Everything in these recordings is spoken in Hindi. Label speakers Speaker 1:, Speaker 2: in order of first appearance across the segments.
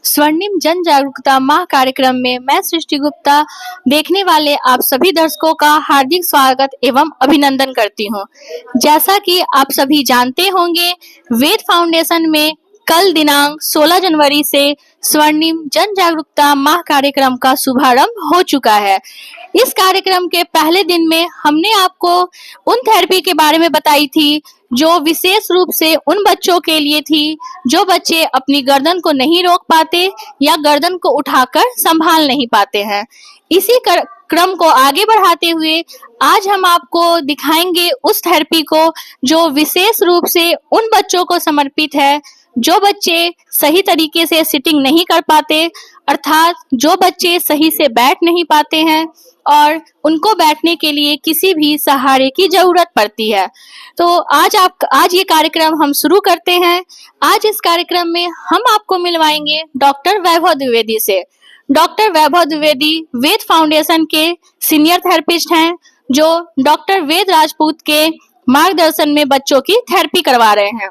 Speaker 1: स्वर्णिम जन जागरूकता माह कार्यक्रम में मैं सृष्टि गुप्ता देखने वाले आप सभी दर्शकों का हार्दिक स्वागत एवं अभिनंदन करती हूं। जैसा कि आप सभी जानते होंगे, वेद फाउंडेशन में कल दिनांक 16 जनवरी से स्वर्णिम जन जागरूकता माह कार्यक्रम का शुभारंभ हो चुका है। इस कार्यक्रम के पहले दिन में हमने आपको उन थेरेपी के बारे में बताई थी जो विशेष रूप से उन बच्चों के लिए थी जो बच्चे अपनी गर्दन को नहीं रोक पाते या गर्दन को उठाकर संभाल नहीं पाते हैं। इसी क्रम को आगे बढ़ाते हुए आज हम आपको दिखाएंगे उस थेरेपी को जो विशेष रूप से उन बच्चों को समर्पित है जो बच्चे सही तरीके से सिटिंग नहीं कर पाते, अर्थात जो बच्चे सही से बैठ नहीं पाते हैं और उनको बैठने के लिए किसी भी सहारे की जरूरत पड़ती है। तो आज ये कार्यक्रम हम शुरू करते हैं। आज इस कार्यक्रम में हम आपको मिलवाएंगे डॉक्टर वैभव द्विवेदी से। डॉक्टर वैभव द्विवेदी वेद फाउंडेशन के सीनियर थेरेपिस्ट हैं जो डॉक्टर वेद राजपूत के मार्गदर्शन में बच्चों की थेरेपी करवा रहे हैं।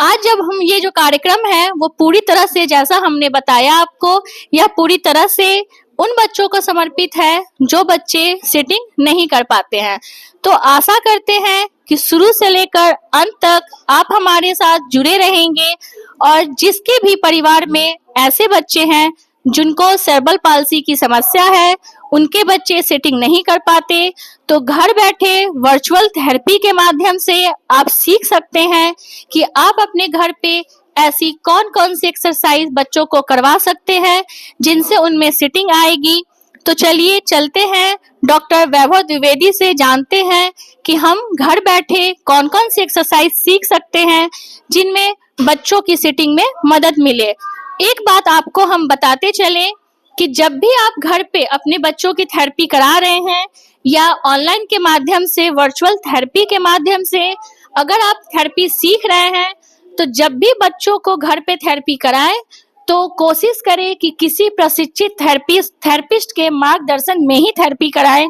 Speaker 1: आज जब हम ये जो कार्यक्रम है वो पूरी तरह से, जैसा हमने बताया आपको, यह पूरी तरह से उन बच्चों को समर्पित है जो बच्चे सिटिंग नहीं कर पाते हैं। तो आशा करते हैं कि शुरू से लेकर अंत तक आप हमारे साथ जुड़े रहेंगे और जिसके भी परिवार में ऐसे बच्चे हैं जिनको सेरेब्रल पाल्सी की समस्या है, उनके बच्चे सिटिंग नहीं कर पाते, तो घर बैठे वर्चुअल थेरेपी के माध्यम से आप सीख सकते हैं कि आप अपने घर पे ऐसी कौन-कौन सी एक्सरसाइज बच्चों को करवा सकते हैं जिनसे उनमें सिटिंग आएगी। तो चलिए चलते हैं डॉक्टर वैभव द्विवेदी से, जानते हैं कि हम घर बैठे कौन-कौन सी एक्सरसाइज सीख सकते हैं जिनमें बच्चों की सिटिंग में मदद मिले। एक बात आपको हम बताते चलें कि जब भी आप घर पे अपने बच्चों की थेरेपी करा रहे हैं या ऑनलाइन के माध्यम से, वर्चुअल थेरेपी के माध्यम से अगर आप थेरेपी सीख रहे हैं, तो जब भी बच्चों को घर पे थेरेपी कराएं तो कोशिश करें कि किसी प्रशिक्षित थेरेपिस्ट के मार्गदर्शन में ही थेरेपी कराएं।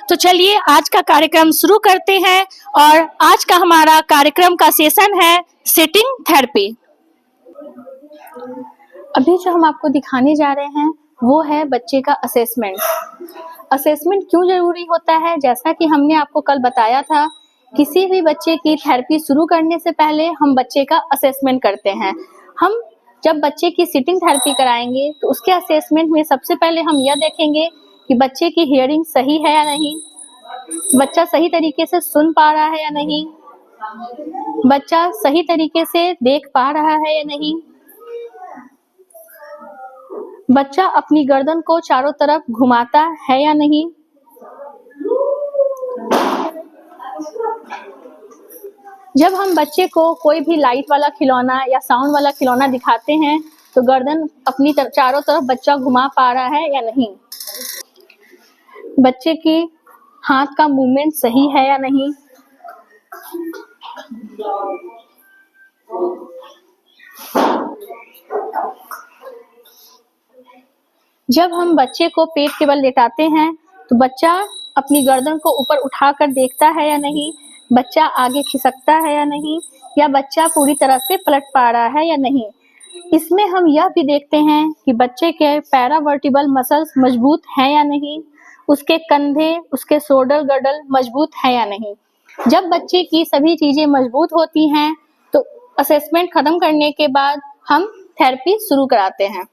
Speaker 1: तो चलिए आज का कार्यक्रम शुरू करते हैं और आज का हमारा कार्यक्रम का सेशन है सिटिंग थेरेपी। अभी जो हम आपको दिखाने जा रहे हैं वो है बच्चे का असेसमेंट। असेसमेंट क्यों जरूरी होता है? जैसा कि हमने आपको कल बताया था, किसी भी बच्चे की थेरेपी शुरू करने से पहले हम बच्चे का असेसमेंट करते हैं। हम जब बच्चे की सिटिंग थेरेपी कराएंगे तो उसके असेसमेंट में सबसे पहले हम यह देखेंगे कि बच्चे की हियरिंग सही है या नहीं, बच्चा सही तरीके से सुन पा रहा है या नहीं, बच्चा सही तरीके से देख पा रहा है या नहीं, बच्चा अपनी गर्दन को चारों तरफ घुमाता है या नहीं, जब हम बच्चे को कोई भी लाइट वाला खिलौना या साउंड वाला खिलौना दिखाते हैं तो गर्दन अपनी चारों तरफ बच्चा घुमा पा रहा है या नहीं, बच्चे की हाथ का मूवमेंट सही है या नहीं, जब हम बच्चे को पेट के बल लेटाते हैं तो बच्चा अपनी गर्दन को ऊपर उठाकर देखता है या नहीं, बच्चा आगे खिसकता है या नहीं, या बच्चा पूरी तरह से पलट पा रहा है या नहीं। इसमें हम यह भी देखते हैं कि बच्चे के पैरावर्टिबल मसल्स मजबूत हैं या नहीं, उसके कंधे, उसके शोल्डर गर्डल मजबूत है या नहीं। जब बच्चे की सभी चीजें मजबूत होती हैं तो असेसमेंट खत्म करने के बाद हम थेरेपी शुरू कराते हैं।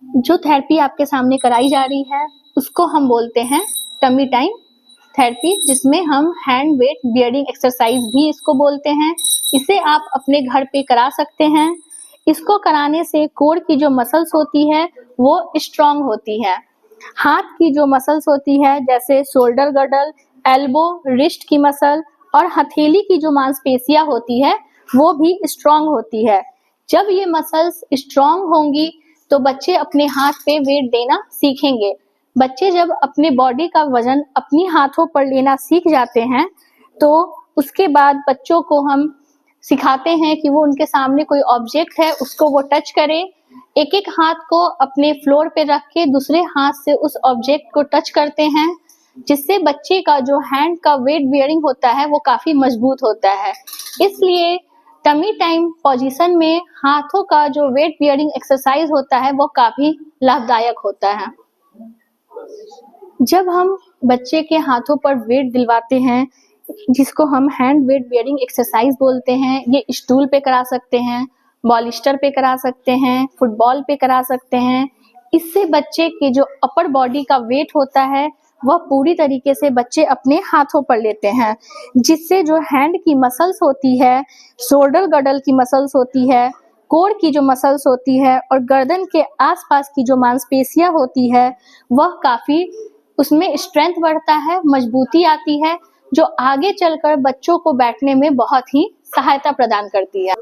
Speaker 1: जो थेरेपी आपके सामने कराई जा रही है उसको हम बोलते हैं टमी टाइम थेरेपी, जिसमें हम हैंड वेट बियरिंग एक्सरसाइज भी इसको बोलते हैं। इसे आप अपने घर पे करा सकते हैं। इसको कराने से कोर की जो मसल्स होती है वो स्ट्रांग होती है। हाथ की जो मसल्स होती है जैसे शोल्डर गर्डल, एल्बो, रिस्ट की मसल और हथेली की जो मांसपेशियां होती है वो भी स्ट्रांग होती है। जब ये मसल्स स्ट्रांग होंगी तो बच्चे अपने हाथ पे वेट देना सीखेंगे। बच्चे जब अपने बॉडी का वजन अपनी हाथों पर लेना सीख जाते हैं तो उसके बाद बच्चों को हम सिखाते हैं कि वो उनके सामने कोई ऑब्जेक्ट है उसको वो टच करे। एक एक हाथ को अपने फ्लोर पे रख के दूसरे हाथ से उस ऑब्जेक्ट को टच करते हैं, जिससे बच्चे का जो हैंड का वेट बियरिंग होता है वो काफी मजबूत होता है। इसलिए टमी टाइम पोजीशन में हाथों का जो वेट बियरिंग एक्सरसाइज होता है वो काफी लाभदायक होता है। जब हम बच्चे के हाथों पर वेट दिलवाते हैं, जिसको हम हैंड वेट बियरिंग एक्सरसाइज बोलते हैं, ये स्टूल पे करा सकते हैं, बॉलिस्टर पे करा सकते हैं, फुटबॉल पे करा सकते हैं। इससे बच्चे के जो अपर बॉडी का वेट होता है वह पूरी तरीके से बच्चे अपने हाथों पर लेते हैं, जिससे जो हैंड की मसल्स होती है, शोल्डर गडल की मसल्स होती है, कोर की जो मसल्स होती है और गर्दन के आसपास की जो मांसपेशियां होती है वह काफी उसमें स्ट्रेंथ बढ़ता है, मजबूती आती है, जो आगे चलकर बच्चों को बैठने में बहुत ही सहायता प्रदान करती है।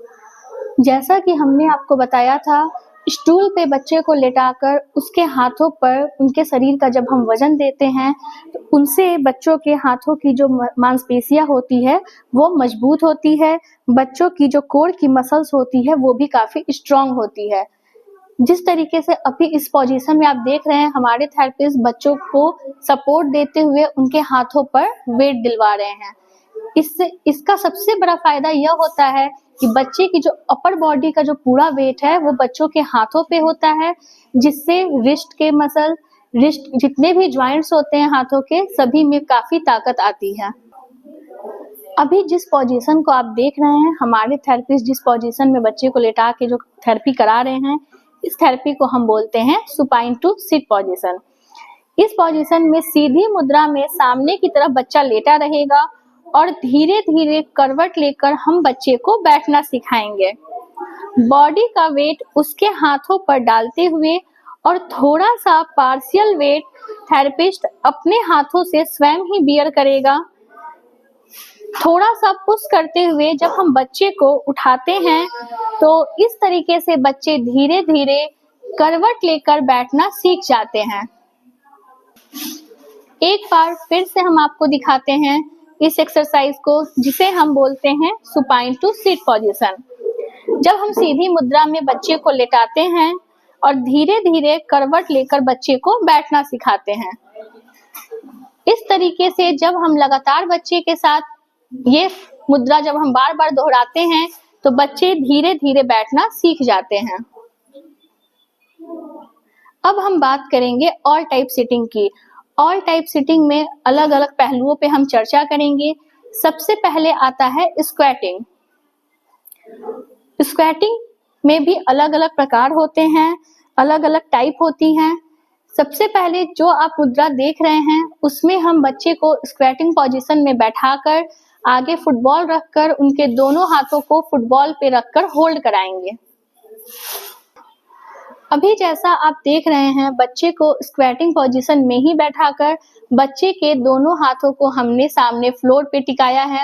Speaker 1: जैसा कि हमने आपको बताया था, स्टूल पे बच्चे को लेटाकर उसके हाथों पर उनके शरीर का जब हम वजन देते हैं तो उनसे बच्चों के हाथों की जो मांसपेशियां होती है वो मजबूत होती है, बच्चों की जो कोर की मसल्स होती है वो भी काफी स्ट्रांग होती है। जिस तरीके से अभी इस पोजीशन में आप देख रहे हैं, हमारे थेरेपिस्ट बच्चों को सपोर्ट देते हुए उनके हाथों पर वेट दिलवा रहे हैं। इससे इसका सबसे बड़ा फायदा यह होता है कि बच्चे की जो अपर बॉडी का जो पूरा वेट है वो बच्चों के हाथों पे होता है, जिससे रिस्ट के मसल, रिस्ट जितने भी ज्वाइंट्स होते हैं हाथों के, सभी में काफी ताकत आती है। अभी जिस पोजीशन को आप देख रहे हैं, हमारे थेरेपिस्ट जिस पोजीशन में बच्चे को लेटा के जो थेरेपी करा रहे हैं, इस थेरेपी को हम बोलते हैं सुपाइन टू सिट पोजीशन। इस पोजीशन में सीधी मुद्रा में सामने की तरफ बच्चा लेटा रहेगा और धीरे धीरे करवट लेकर हम बच्चे को बैठना सिखाएंगे। बॉडी का वेट उसके हाथों पर डालते हुए और थोड़ा सा पार्शियल वेट थेरेपिस्ट अपने हाथों से स्वयं ही बियर करेगा। थोड़ा सा पुश करते हुए जब हम बच्चे को उठाते हैं तो इस तरीके से बच्चे धीरे धीरे करवट लेकर बैठना सीख जाते हैं। एक बार फिर से हम आपको दिखाते हैं इस एक्सरसाइज को, जिसे हम बोलते हैं सुपाइन टू सिट पोजीशन। जब हम सीधी मुद्रा में बच्चे को लेटाते हैं और धीरे धीरे करवट लेकर बच्चे को बैठना सिखाते हैं। इस तरीके से जब हम लगातार बच्चे के साथ ये मुद्रा जब हम बार बार दोहराते हैं तो बच्चे धीरे धीरे बैठना सीख जाते हैं। अब हम बात करेंगे ऑल टाइप सिटिंग की। ऑल टाइप सिटिंग में अलग अलग पहलुओं पे हम चर्चा करेंगे। सबसे पहले आता है स्क्वैटिंग। स्क्वैटिंग में भी अलग अलग प्रकार होते हैं, अलग अलग टाइप होती हैं। सबसे पहले जो आप मुद्रा देख रहे हैं उसमें हम बच्चे को स्क्वैटिंग पोजीशन में बैठाकर आगे फुटबॉल रखकर उनके दोनों हाथों को फुटबॉल पे रखकर होल्ड कराएंगे। अभी जैसा आप देख रहे हैं, बच्चे को स्क्वैटिंग पोजीशन में ही बैठाकर बच्चे के दोनों हाथों को हमने सामने फ्लोर पे टिकाया है।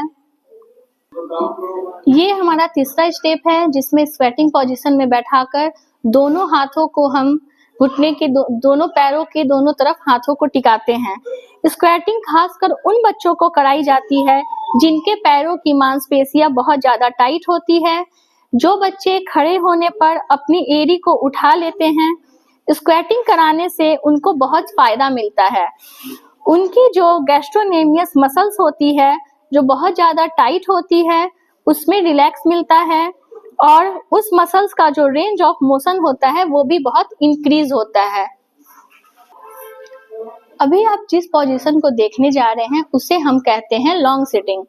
Speaker 1: ये हमारा तीसरा स्टेप है, जिसमें स्क्वैटिंग पोजीशन में बैठाकर दोनों हाथों को हम घुटने के दोनों पैरों के दोनों तरफ हाथों को टिकाते हैं। स्क्वैटिंग खासकर उन बच्चों को कराई जाती है जिनके पैरों की मांसपेशियां बहुत ज्यादा टाइट होती है। जो बच्चे खड़े होने पर अपनी एड़ी को उठा लेते हैं, स्क्वैटिंग कराने से उनको बहुत फायदा मिलता है। उनकी जो गैस्ट्रोनेमियस मसल्स होती है, जो बहुत ज्यादा टाइट होती है, उसमें रिलैक्स मिलता है और उस मसल्स का जो रेंज ऑफ मोशन होता है वो भी बहुत इंक्रीज होता है। अभी आप जिस पोजीशन को देखने जा रहे हैं उसे हम कहते हैं लॉन्ग सिटिंग।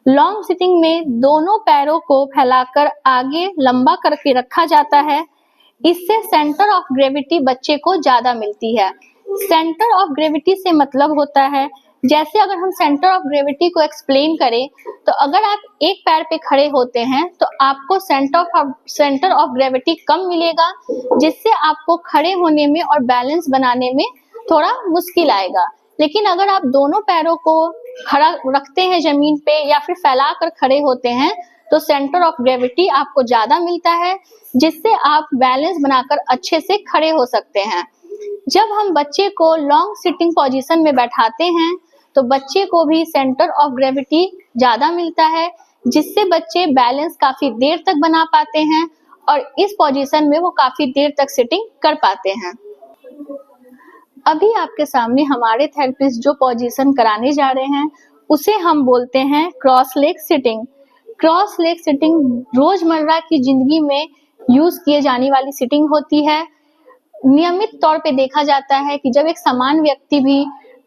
Speaker 1: लॉन्ग सिटिंग में दोनों पैरों को फैलाकर आगे लंबा करके रखा जाता है। इससे सेंटर ऑफ ग्रेविटी बच्चे को ज्यादा मिलती है। सेंटर ऑफ ग्रेविटी से मतलब होता है, जैसे अगर हम सेंटर ऑफ ग्रेविटी को एक्सप्लेन करें तो अगर आप एक पैर पे खड़े होते हैं तो आपको सेंटर ऑफ ग्रेविटी कम मिलेगा, जिससे आपको खड़े होने में और बैलेंस बनाने में थोड़ा मुश्किल आएगा। लेकिन अगर आप दोनों पैरों को खड़ा रखते हैं जमीन पे या फिर फैला कर खड़े होते हैं तो सेंटर ऑफ ग्रेविटी आपको ज्यादा मिलता है, जिससे आप बैलेंस बनाकर अच्छे से खड़े हो सकते हैं। जब हम बच्चे को लॉन्ग सिटिंग पोजीशन में बैठाते हैं तो बच्चे को भी सेंटर ऑफ ग्रेविटी ज्यादा मिलता है, जिससे बच्चे बैलेंस काफी देर तक बना पाते हैं और इस पोजीशन में वो काफी देर तक सिटिंग कर पाते हैं। अभी आपके सामने हमारे थेरेपिस्ट जो पोजीशन कराने जा रहे हैं उसे हम बोलते हैं cross leg sitting. Cross leg sitting रोजमर्रा की जिंदगी में यूज किए जाने वाली सिटिंग होती है। नियमित तौर पे देखा जाता है कि जब एक समान व्यक्ति भी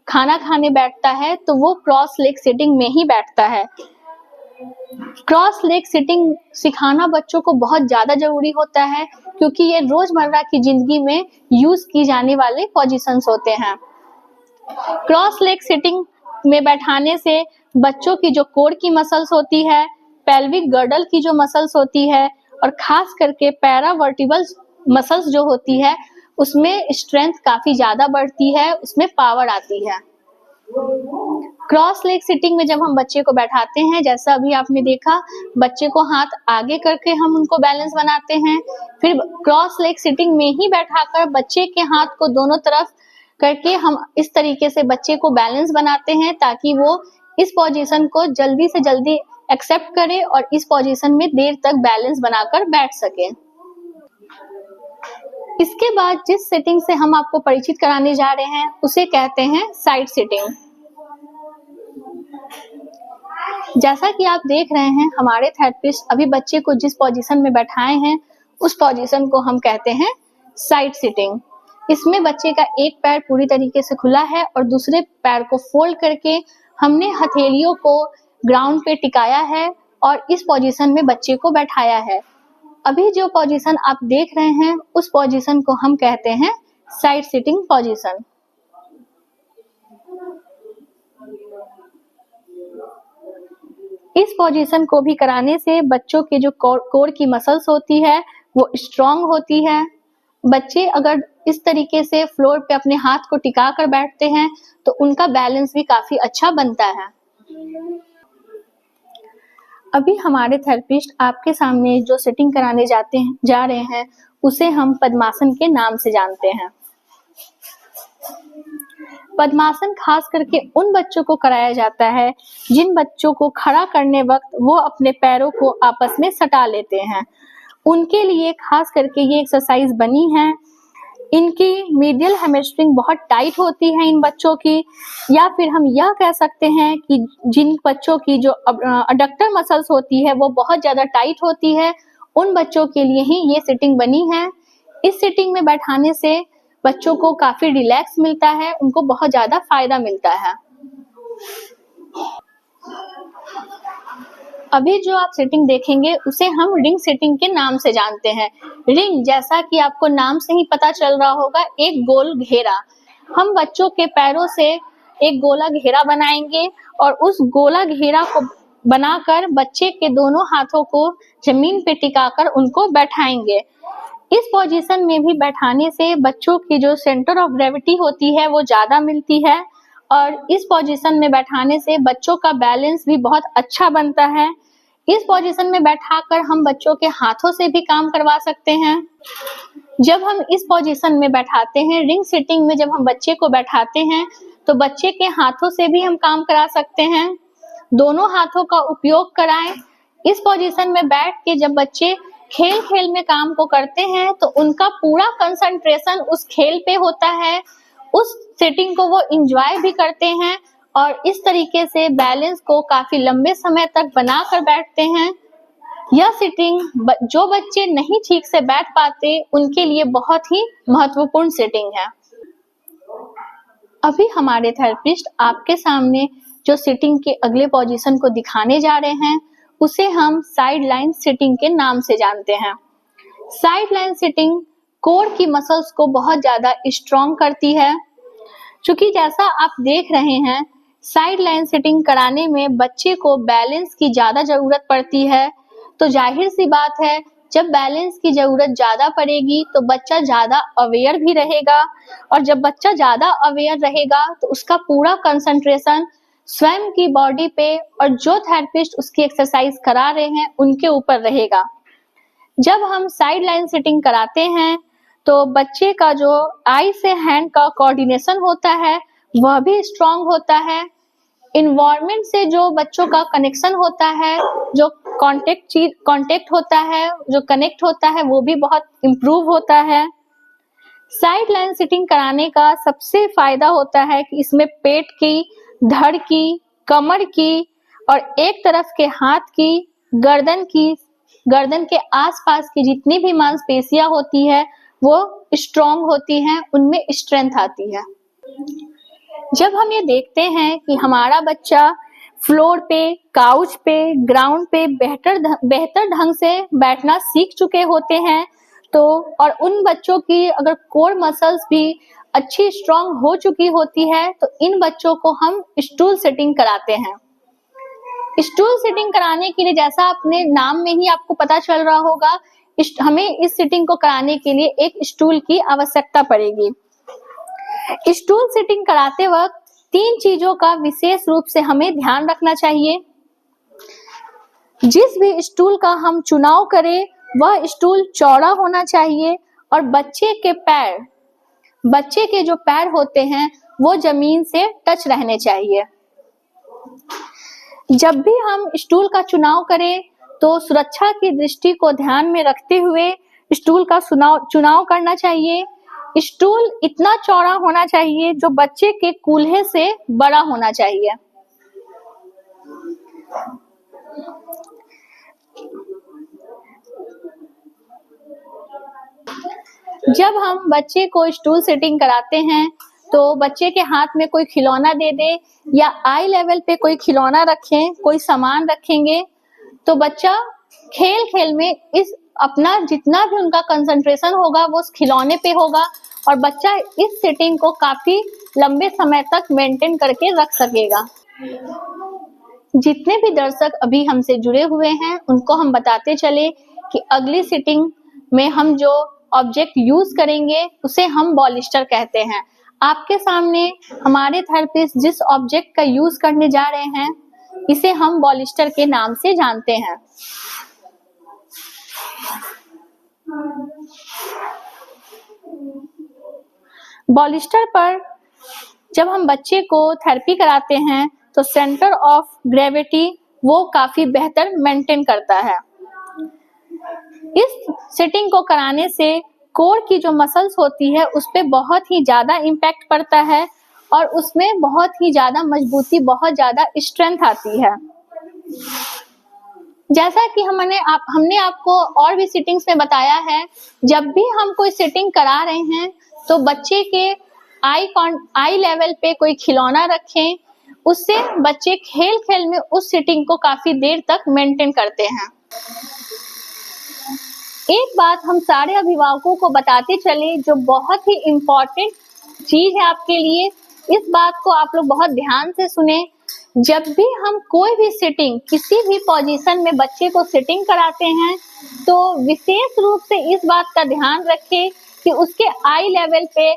Speaker 1: खाना खाने बैठता है तो वो क्रॉस लेग सिटिंग में ही बैठता है। क्रॉस लेग सिटिंग सिखाना बच्चों को बहुत ज्यादा जरूरी होता है क्योंकि ये रोजमर्रा की जिंदगी में यूज की जाने वाले पोजीशंस होते हैं। क्रॉस लेग सिटिंग में बैठाने से बच्चों की जो कोर की मसल्स होती है, पेल्विक गर्डल की जो मसल्स होती है और खास करके पैरावर्टिबल मसल्स जो होती है उसमें स्ट्रेंथ काफी ज्यादा बढ़ती है, उसमें पावर आती है। क्रॉस लेग सिटिंग में जब हम बच्चे को बैठाते हैं, जैसा अभी आपने देखा, बच्चे को हाथ आगे करके हम उनको बैलेंस बनाते हैं, फिर क्रॉस लेग सिटिंग में ही बैठाकर बच्चे के हाथ को दोनों तरफ करके हम इस तरीके से बच्चे को बैलेंस बनाते हैं ताकि वो इस पोजीशन को जल्दी से जल्दी एक्सेप्ट करे और इस पोजीशन में देर तक बैलेंस बनाकर बैठ सके। इसके बाद जिस सिटिंग से हम आपको परिचित कराने जा रहे हैं उसे कहते हैं साइड सिटिंग। जैसा कि आप देख रहे हैं, हमारे थेरेपिस्ट अभी बच्चे को जिस पोजीशन में बैठाए हैं उस पोजीशन को हम कहते हैं साइड सिटिंग। इसमें बच्चे का एक पैर पूरी तरीके से खुला है और दूसरे पैर को फोल्ड करके हमने हथेलियों को ग्राउंड पे टिकाया है और इस पोजीशन में बच्चे को बैठाया है। अभी जो पोजीशन आप देख रहे हैं उस पोजीशन को हम कहते हैं साइड सिटिंग पोजीशन। इस पोजीशन को भी कराने से बच्चों के जो कोर की मसल्स होती है वो स्ट्रांग होती है। बच्चे अगर इस तरीके से फ्लोर पे अपने हाथ को टिका कर बैठते हैं तो उनका बैलेंस भी काफी अच्छा बनता है। अभी हमारे थेरेपिस्ट आपके सामने जो सेटिंग कराने जा रहे हैं उसे हम पद्मासन के नाम से जानते हैं। पद्मासन खास करके उन बच्चों को कराया जाता है जिन बच्चों को खड़ा करने वक्त वो अपने पैरों को आपस में सटा लेते हैं। उनके लिए खास करके ये एक्सरसाइज बनी है। इनकी मीडियल हैमस्ट्रिंग बहुत टाइट होती है इन बच्चों की, या फिर हम यह कह सकते हैं कि जिन बच्चों की जो अडक्टर मसल्स होती है वो बहुत ज्यादा टाइट होती है, उन बच्चों के लिए ही ये सिटिंग बनी है। इस सिटिंग में बैठाने से बच्चों को काफी रिलैक्स मिलता है, उनको बहुत ज्यादा फायदा मिलता है। अभी जो आप सिटिंग देखेंगे उसे हम रिंग सिटिंग के नाम से जानते हैं। रिंग, जैसा कि आपको नाम से ही पता चल रहा होगा, एक गोल घेरा। हम बच्चों के पैरों से एक गोला घेरा बनाएंगे और उस गोला घेरा को बनाकर बच्चे के दोनों हाथों को जमीन पे टिकाकर उनको बैठाएंगे। इस पोजीशन में भी बैठाने से बच्चों की जो सेंटर ऑफ ग्रेविटी होती है वो ज्यादा मिलती है और इस पोजीशन में बैठाने से बच्चों का बैलेंस भी बहुत अच्छा बनता है। इस पोजीशन में बैठाकर हम बच्चों के हाथों से भी काम करवा सकते हैं। जब हम इस पोजीशन में बैठाते हैं, रिंग सिटिंग में जब हम बच्चे को बैठाते हैं तो बच्चे के हाथों से भी हम काम करा सकते हैं। दोनों हाथों का उपयोग कराएं। इस पोजीशन में बैठ के जब बच्चे खेल खेल में काम को करते हैं तो उनका पूरा कंसंट्रेशन उस खेल पे होता है, उस सिटिंग को वो एंजॉय भी करते हैं और इस तरीके से बैलेंस को काफी लंबे समय तक बना कर बैठते हैं। यह सिटिंग जो बच्चे नहीं ठीक से बैठ पाते उनके लिए बहुत ही महत्वपूर्ण सिटिंग है। अभी हमारे थेरेपिस्ट आपके सामने जो सिटिंग के अगले पोजीशन को दिखाने जा रहे हैं उसे हम साइड लाइन सिटिंग के नाम से जानते हैं। साइड लाइन सिटिंग कोर की मसल्स को बहुत ज्यादा स्ट्रॉन्ग करती है। क्योंकि जैसा आप देख रहे हैं, साइड लाइन सिटिंग कराने में बच्चे को बैलेंस की ज्यादा जरूरत पड़ती है, तो जाहिर सी बात है जब बैलेंस की जरूरत ज्यादा पड़ेगी तो बच्चा ज्यादा अवेयर भी रहेगा और जब बच्चा ज्यादा अवेयर रहेगा तो उसका पूरा कंसंट्रेशन स्वयं की बॉडी पे और जो थेरेपिस्ट उसकी एक्सरसाइज करा रहे हैं उनके ऊपर रहेगा। जब हम साइड लाइन सिटिंग कराते हैं तो बच्चे का जो आई से हैंड का कोऑर्डिनेशन होता है वह भी स्ट्रांग होता है। इन्वायरमेंट से जो बच्चों का कनेक्शन होता है, जो कांटेक्ट होता है, जो कनेक्ट होता है, वो भी बहुत इम्प्रूव होता है। साइड लाइन सिटिंग कराने का सबसे फायदा होता है कि इसमें पेट की, धड़ की, कमर की और एक तरफ के हाथ की गर्दन के आसपास की जितनी भी मांसपेशियां होती है वो स्ट्रॉन्ग होती हैं, उनमें स्ट्रेंथ आती है। जब हम ये देखते हैं कि हमारा बच्चा फ्लोर पे, काउच पे, ग्राउंड पे बेहतर ढंग से बैठना सीख चुके होते हैं, तो और उन बच्चों की अगर कोर मसल्स भी अच्छी स्ट्रॉन्ग हो चुकी होती है, तो इन बच्चों को हम स्टूल सिटिंग कराते हैं। स्टूल सिटिंग कराने के लिए, जैसा अपने नाम में ही आपको पता चल रहा होगा, हमें इस सिटिंग को कराने के लिए एक स्टूल की आवश्यकता पड़ेगी। स्टूल सिटिंग कराते वक्त 3 चीजों का विशेष रूप से हमें ध्यान रखना चाहिए। जिस भी स्टूल का हम चुनाव करें वह स्टूल चौड़ा होना चाहिए और बच्चे के जो पैर होते हैं वो जमीन से टच रहने चाहिए। जब भी हम स्टूल का चुनाव करें तो सुरक्षा की दृष्टि को ध्यान में रखते हुए स्टूल का चुनाव करना चाहिए। स्टूल इतना चौड़ा होना चाहिए जो बच्चे के कूल्हे से बड़ा होना चाहिए। जब हम बच्चे को स्टूल सिटिंग कराते हैं तो बच्चे के हाथ में कोई खिलौना दे दे या आई लेवल पे कोई खिलौना रखें, कोई सामान रखेंगे, तो बच्चा खेल खेल में इस अपना जितना भी उनका कंसंट्रेशन होगा वो उस खिलौने पे होगा और बच्चा इस सिटिंग को काफी लंबे समय तक मेंटेन करके रख सकेगा। जितने भी दर्शक अभी हमसे जुड़े हुए हैं उनको हम बताते चले कि अगली सिटिंग में हम जो ऑब्जेक्ट यूज करेंगे उसे हम बॉलिस्टर कहते हैं। आपके सामने हमारे थेरेपिस्ट जिस ऑब्जेक्ट का यूज करने जा रहे हैं इसे हम बॉलिस्टर के नाम से जानते हैं। बॉलिस्टर पर जब हम बच्चे को थेरेपी कराते हैं तो सेंटर ऑफ ग्रेविटी वो काफी बेहतर मेंटेन करता है। इस सिटिंग को कराने से कोर की जो मसल्स होती है उस पे बहुत ही ज्यादा इम्पैक्ट पड़ता है और उसमें बहुत ही ज्यादा मजबूती, बहुत ज्यादा स्ट्रेंथ आती है। जैसा कि हमने आपको और भी सिटिंग्स में बताया है, जब भी हम कोई सिटिंग करा रहे हैं तो बच्चे के आई लेवल पे कोई खिलौना रखें, उससे बच्चे खेल खेल में उस सिटिंग को काफी देर तक मेंटेन करते हैं। एक बात हम सारे अभिभावकों को बताते चले जो बहुत ही इम्पोर्टेंट चीज है आपके लिए, इस बात को आप लोग बहुत ध्यान से सुने। जब भी हम कोई भी सिटिंग, किसी भी पोजीशन में बच्चे को सिटिंग कराते हैं तो विशेष रूप से इस बात का ध्यान रखें कि उसके आई लेवल पे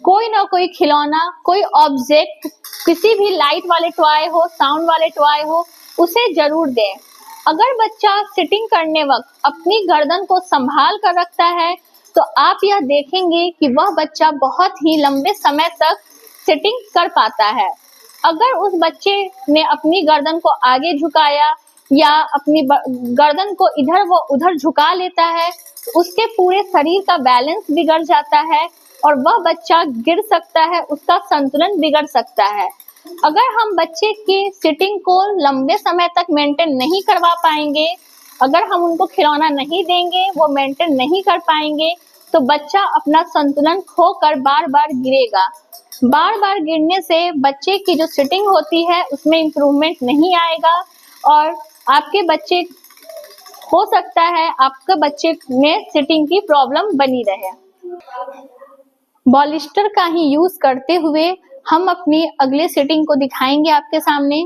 Speaker 1: कोई ना कोई खिलौना, कोई ऑब्जेक्ट, किसी भी लाइट वाले टॉय हो, साउंड वाले टॉय हो, उसे जरूर दें। अगर बच्चा सिटिंग करने वक्त अपनी गर्दन को संभाल कर रखता है तो आप यह देखेंगे कि वह बच्चा बहुत ही लंबे समय तक सिटिंग कर पाता है। अगर उस बच्चे ने अपनी गर्दन को आगे झुकाया या अपनी गर्दन को इधर व उधर झुका लेता है, उसके पूरे शरीर का बैलेंस बिगड़ जाता है और वह बच्चा गिर सकता है, उसका संतुलन बिगड़ सकता है। अगर हम बच्चे की सिटिंग को लंबे समय तक मेंटेन नहीं करवा पाएंगे, अगर हम उनको खिलौना नहीं देंगे, वो मेंटेन नहीं कर पाएंगे, तो बच्चा अपना संतुलन खोकर बार बार गिरेगा। बार बार गिरने से बच्चे की जो सिटिंग होती है उसमें इम्प्रूवमेंट नहीं आएगा और आपके बच्चे हो सकता है आपके बच्चे में सिटिंग की प्रॉब्लम बनी रहे। बॉलिस्टर का ही यूज करते हुए हम अपनी अगले सिटिंग को दिखाएंगे आपके सामने।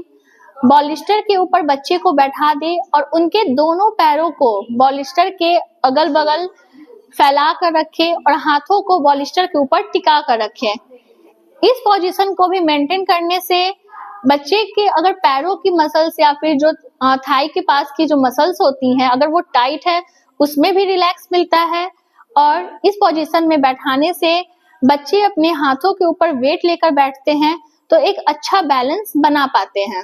Speaker 1: बॉलिस्टर के ऊपर बच्चे को बैठा दे और उनके दोनों पैरों को बॉलिस्टर के अगल बगल फैला कर रखे और हाथों को बॉलिस्टर के ऊपर टिका कर रखे। इस पोजीशन को भी मेंटेन करने से बच्चे के अगर पैरों की मसल्स या फिर जो थाई के पास की जो मसल्स होती हैं अगर वो टाइट है उसमें भी रिलैक्स मिलता है और इस पोजीशन में बैठाने से बच्चे अपने हाथों के ऊपर वेट लेकर बैठते हैं तो एक अच्छा बैलेंस बना पाते हैं।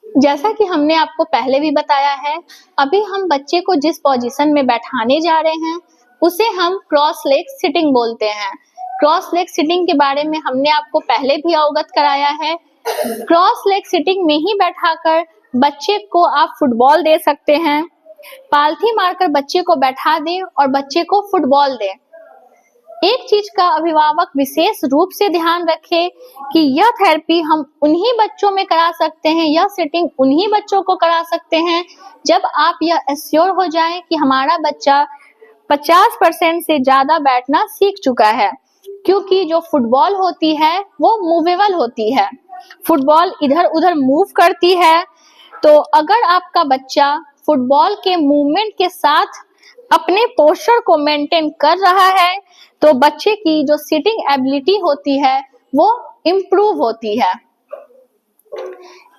Speaker 1: जैसा कि हमने आपको पहले भी बताया है, अभी हम बच्चे को जिस पोजीशन में बैठाने जा रहे हैं उसे हम क्रॉस लेग सिटिंग बोलते हैं। क्रॉस लेग सिटिंग के बारे में हमने आपको पहले भी अवगत कराया है। क्रॉस लेग सिटिंग में ही बैठाकर बच्चे को आप फुटबॉल दे सकते हैं। पालथी मारकर बच्चे को बैठा दें और बच्चे को फुटबॉल दें। एक चीज का अभिभावक विशेष रूप से ध्यान रखे कि यह थेरेपी हम उन्हीं बच्चों में करा सकते हैं, यह सिटिंग उन्हीं बच्चों को करा सकते हैं जब आप यह एश्योर हो जाएं कि हमारा बच्चा 50% से ज्यादा बैठना सीख चुका है, क्योंकि जो फुटबॉल होती है वो मूवेबल होती है, फुटबॉल इधर उधर मूव करती है। तो अगर आपका बच्चा फुटबॉल के मूवमेंट के साथ अपने पोस्चर को मेंटेन कर रहा है तो बच्चे की जो सिटिंग एबिलिटी होती है वो इम्प्रूव होती है।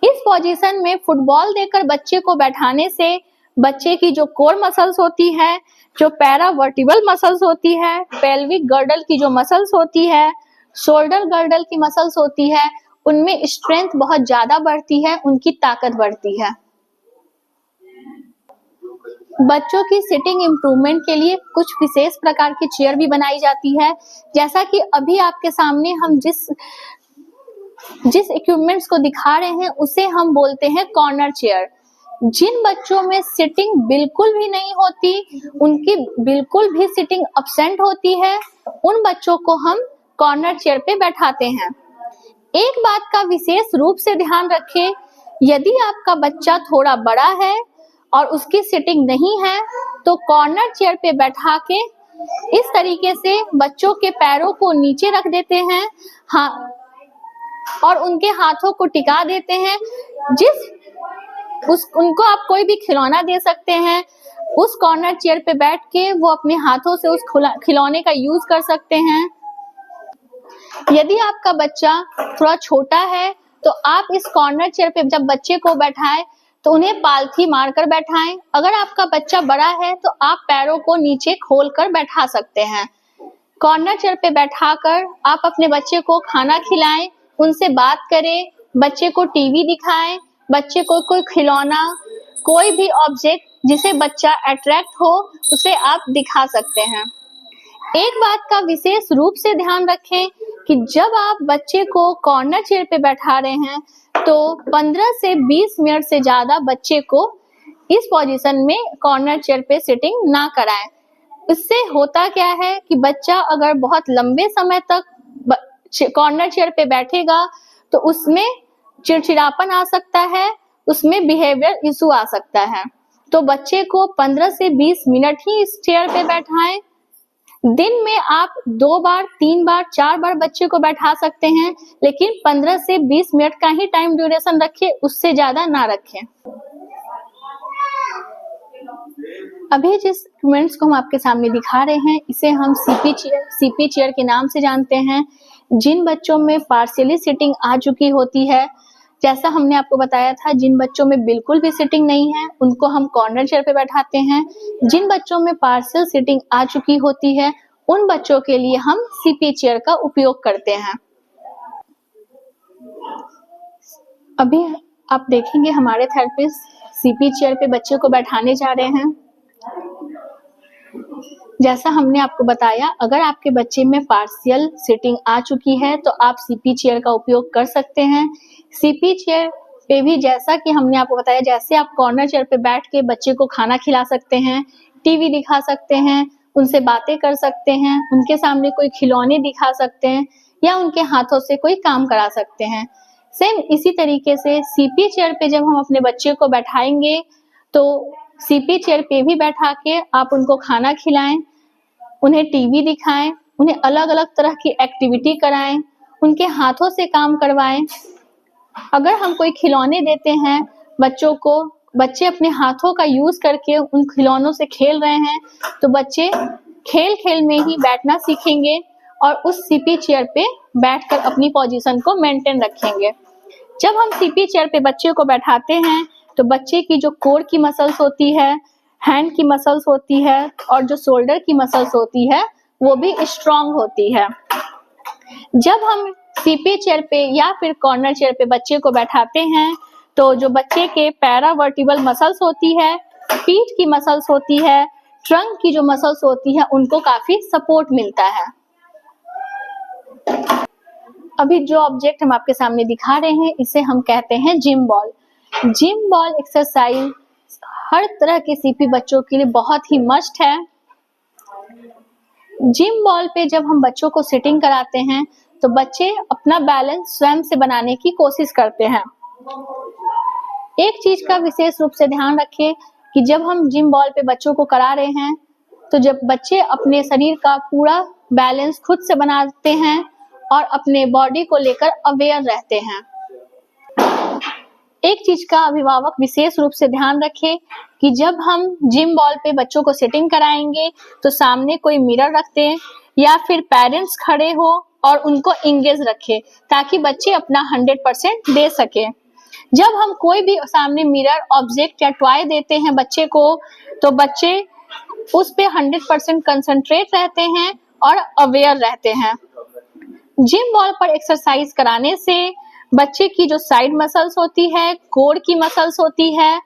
Speaker 1: इस पोजीशन में फुटबॉल देकर बच्चे को बैठाने से बच्चे की जो कोर मसल्स होती है, जो पैरावर्टिबल मसल्स होती है, पेल्विक गर्डल की जो मसल्स होती है, शोल्डर गर्डल की मसल्स होती है, उनमें स्ट्रेंथ बहुत ज्यादा बढ़ती है, उनकी ताकत बढ़ती है। बच्चों की सिटिंग इम्प्रूवमेंट के लिए कुछ विशेष प्रकार की चेयर भी बनाई जाती है, जैसा कि अभी आपके सामने हम जिस इक्विपमेंट्स को दिखा रहे हैं उसे हम बोलते हैं कॉर्नर चेयर। जिन बच्चों में सिटिंग बिल्कुल भी नहीं होती, उनकी बिल्कुल भी सिटिंग अब्सेंट होती है, उन बच्चों को हम कॉर्नर चेयर पे बैठाते हैं। एक बात का विशेष रूप से ध्यान रखें, यदि आपका बच्चा थोड़ा बड़ा है और उसकी सिटिंग नहीं है तो कॉर्नर चेयर पे बैठा के इस तरीके से बच्चों के पैरों को नीचे रख देते हैं, हाँ, और उनके हाथों को टिका देते हैं। उनको आप कोई भी खिलौना दे सकते हैं, उस कॉर्नर चेयर पे बैठ के वो अपने हाथों से उस खिलौने का यूज कर सकते हैं। यदि आपका बच्चा थोड़ा छोटा है तो आप इस कॉर्नर चेयर पे जब बच्चे को बैठाएं तो उन्हें पालथी मारकर बैठाएं। अगर आपका बच्चा बड़ा है तो आप पैरों को नीचे खोलकर बैठा सकते हैं। कॉर्नर चेयर पे बैठाकर आप अपने बच्चे को खाना खिलाएं, उनसे बात करें, बच्चे को टीवी दिखाएं, बच्चे को कोई खिलौना, कोई भी ऑब्जेक्ट जिसे बच्चा अट्रैक्ट हो उसे आप दिखा सकते हैं। एक बात का विशेष रूप से ध्यान रखें कि जब आप बच्चे को कॉर्नर चेयर पे बैठा रहे हैं तो 15 से 20 मिनट से ज्यादा बच्चे को इस पोजीशन में कॉर्नर चेयर पे सिटिंग ना कराएं। इससे होता क्या है कि बच्चा अगर बहुत लंबे समय तक कॉर्नर चेयर पे बैठेगा तो उसमें चिड़चिड़ापन आ सकता है, उसमें बिहेवियर इशू आ सकता है। तो बच्चे को 15 से 20 मिनट ही इस चेयर पे बैठाएं। दिन में आप 2 बार, 3 बार, 4 बार बच्चे को बैठा सकते हैं, लेकिन 15 से 20 मिनट का ही टाइम ड्यूरेशन रखें, उससे ज्यादा ना रखें। अभी जिस इक्विपमेंट्स को हम आपके सामने दिखा रहे हैं इसे हम सीपी चेयर के नाम से जानते हैं। जिन बच्चों में पार्शियली सिटिंग आ चुकी होती है, जैसा हमने आपको बताया था, जिन बच्चों में बिल्कुल भी सिटिंग नहीं है उनको हम कॉर्नर चेयर पे बैठाते हैं। जिन बच्चों में पार्शियल सिटिंग आ चुकी होती है उन बच्चों के लिए हम सीपी चेयर का उपयोग करते हैं। अभी आप देखेंगे हमारे थेरेपिस्ट सीपी चेयर पे बच्चे को बैठाने जा रहे हैं। जैसा हमने आपको बताया, अगर आपके बच्चे में पार्शियल सिटिंग आ चुकी है तो आप सीपी चेयर का उपयोग कर सकते हैं। सीपी चेयर पे भी जैसा कि हमने आपको बताया, जैसे आप कॉर्नर चेयर पे बैठ के बच्चे को खाना खिला सकते हैं, टीवी दिखा सकते हैं, उनसे बातें कर सकते हैं, उनके सामने कोई खिलौने दिखा सकते हैं या उनके हाथों से कोई काम करा सकते हैं। सेम इसी तरीके से सीपी चेयर पे जब हम अपने बच्चे को बैठाएंगे तो सीपी चेयर पे भी बैठा के आप उनको खाना खिलाएं, उन्हें टीवी दिखाएं, उन्हें अलग अलग तरह की एक्टिविटी कराएं, उनके हाथों से काम करवाएं। अगर हम कोई खिलौने देते हैं बच्चों को, बच्चे अपने हाथों का यूज करके उन खिलौनों से खेल रहे हैं तो बच्चे खेल खेल में ही बैठना सीखेंगे और उस सीपी चेयर पे बैठकर अपनी पोजीशन को मेंटेन रखेंगे। जब हम सीपी चेयर पे बच्चे को बैठाते हैं तो बच्चे की जो कोर की मसल्स होती है, हैंड की मसल्स होती है और जो शोल्डर की मसल्स होती है वो भी स्ट्रांग होती है। जब हम सीपी चेयर पे या फिर कॉर्नर चेयर पे बच्चे को बैठाते हैं तो जो बच्चे के पैरावर्टिबल मसल्स होती है, पीठ की मसल्स होती है, ट्रंक की जो मसल्स होती है, उनको काफी सपोर्ट मिलता है। अभी जो ऑब्जेक्ट हम आपके सामने दिखा रहे हैं इसे हम कहते हैं gym ball. Gym ball exercise हर तरह के सीपी बच्चों के लिए बहुत ही मस्ट है। जिम बॉल पे जब हम बच्चों को सिटिंग कराते हैं तो बच्चे अपना बैलेंस स्वयं से बनाने की कोशिश करते हैं। एक चीज का विशेष रूप से ध्यान रखें कि जब हम जिम बॉल पे बच्चों को करा रहे हैं तो जब बच्चे अपने शरीर का पूरा बैलेंस खुद से बनाते हैं और अपने बॉडी को लेकर अवेयर रहते हैं। एक चीज का अभिभावक विशेष रूप से ध्यान रखे कि जब हम जिम बॉल पे बच्चों को सेटिंग कराएंगे तो सामने कोई मिरर रख दें या फिर पेरेंट्स खड़े हो और उनको इंगेज रखे ताकि बच्चे अपना 100% दे सके। जब हम कोई भी सामने मिरर ऑब्जेक्ट या टॉय देते हैं बच्चे को तो बच्चे उस पे 100% कंसंट्रेट रहते हैं और अवेयर रहते हैं। जिम बॉल पर एक्सरसाइज कराने से बच्चे की जो साइड मसल्स होती है, कोर की मसल्स होती है,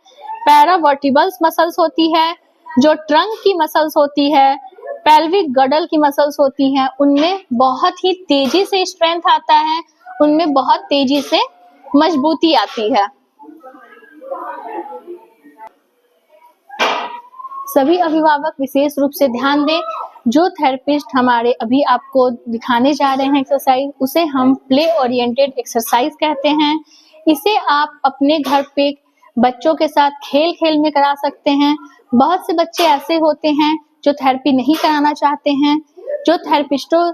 Speaker 1: पैरावर्टिबल्स मसल्स होती है, जो ट्रंक की मसल्स होती है, पेल्विक गडल की मसल्स होती हैं, उनमें बहुत ही तेजी से स्ट्रेंथ आता है, उनमें बहुत तेजी से मजबूती आती है। सभी अभिभावक विशेष रूप से ध्यान दें, जो थेरेपिस्ट हमारे अभी आपको दिखाने जा रहे हैं एक्सरसाइज, उसे हम प्ले ओरिएंटेड एक्सरसाइज कहते हैं। इसे आप अपने घर पे बच्चों के साथ खेल खेल में करा सकते हैं। बहुत से बच्चे ऐसे होते हैं जो थेरेपी नहीं कराना चाहते हैं, जो थेरेपिस्टों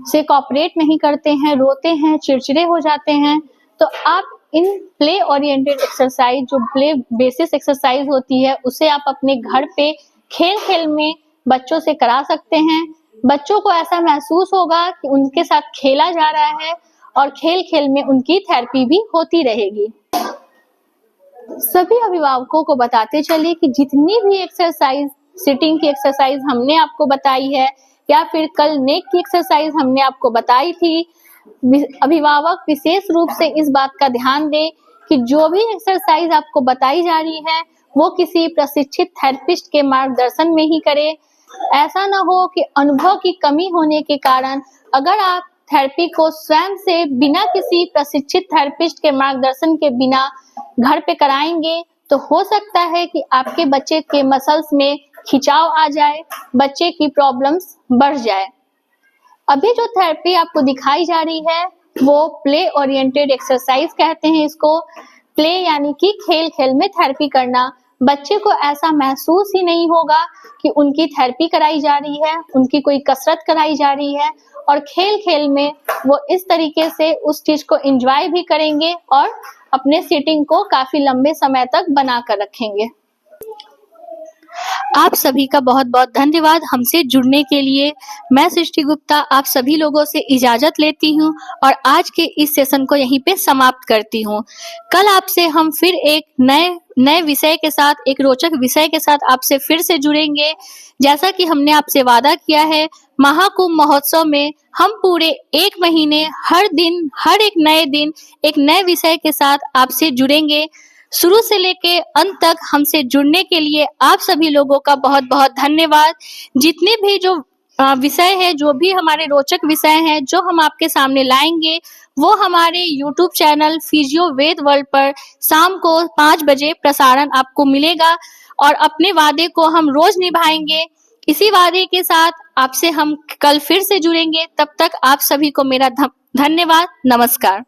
Speaker 1: से कोऑपरेट नहीं करते हैं, रोते हैं, चिड़चिड़े हो जाते हैं, तो आप इन प्ले ओरिएंटेड एक्सरसाइज जो प्ले बेसिस एक्सरसाइज होती है उसे आप अपने घर पे खेल खेल में बच्चों से करा सकते हैं। बच्चों को ऐसा महसूस होगा कि उनके साथ खेला जा रहा है और खेल खेल में उनकी थेरेपी भी होती रहेगी। सभी अभिभावकों को बताते चलिए कि जितनी भी एक्सरसाइज, सिटिंग की एक्सरसाइज हमने आपको बताई है या फिर कल नेक की एक्सरसाइज हमने आपको बताई थी, अभिभावक विशेष रूप से इस बात का ध्यान दें कि जो भी एक्सरसाइज आपको बताई जा रही है वो किसी प्रशिक्षित थेरेपिस्ट के मार्गदर्शन में ही करें। ऐसा ना हो कि अनुभव की कमी होने के कारण अगर आप थेरेपी को स्वयं से बिना किसी प्रशिक्षित थेरेपिस्ट के मार्गदर्शन के बिना घर पे कराएंगे तो हो सकता है कि आपके बच्चे के मसल्स में खिंचाव आ जाए, बच्चे की प्रॉब्लम्स बढ़ जाए। अभी जो थेरेपी आपको दिखाई जा रही है वो प्ले ओरिएंटेड एक्सरसाइज कहते हैं इसको। प्ले यानी कि खेल खेल में थेरेपी करना। बच्चे को ऐसा महसूस ही नहीं होगा कि उनकी थेरेपी कराई जा रही है, उनकी कोई कसरत कराई जा रही है, और खेल खेल में वो इस तरीके से उस चीज को एंजॉय भी करेंगे और अपने सिटिंग को काफी लंबे समय तक बना कर रखेंगे। आप सभी का बहुत बहुत धन्यवाद हमसे जुड़ने के लिए। मैं सृष्टि गुप्ता आप सभी लोगों से इजाजत लेती हूँ और आज के इस सेशन को यहीं पे समाप्त करती हूँ। कल आपसे हम फिर एक नए विषय के साथ, एक रोचक विषय के साथ आपसे फिर से जुड़ेंगे। जैसा कि हमने आपसे वादा किया है, महाकुंभ महोत्सव में हम पूरे 1 महीने हर दिन, हर एक नए दिन एक नए विषय के साथ आपसे जुड़ेंगे। शुरू से लेके अंत तक हमसे जुड़ने के लिए आप सभी लोगों का बहुत बहुत धन्यवाद। जितने भी जो विषय है, जो भी हमारे रोचक विषय हैं जो हम आपके सामने लाएंगे, वो हमारे YouTube चैनल फिजियो वेद वर्ल्ड पर शाम को 5 बजे प्रसारण आपको मिलेगा और अपने वादे को हम रोज निभाएंगे। इसी वादे के साथ आपसे हम कल फिर से जुड़ेंगे। तब तक आप सभी को मेरा धन्यवाद। नमस्कार।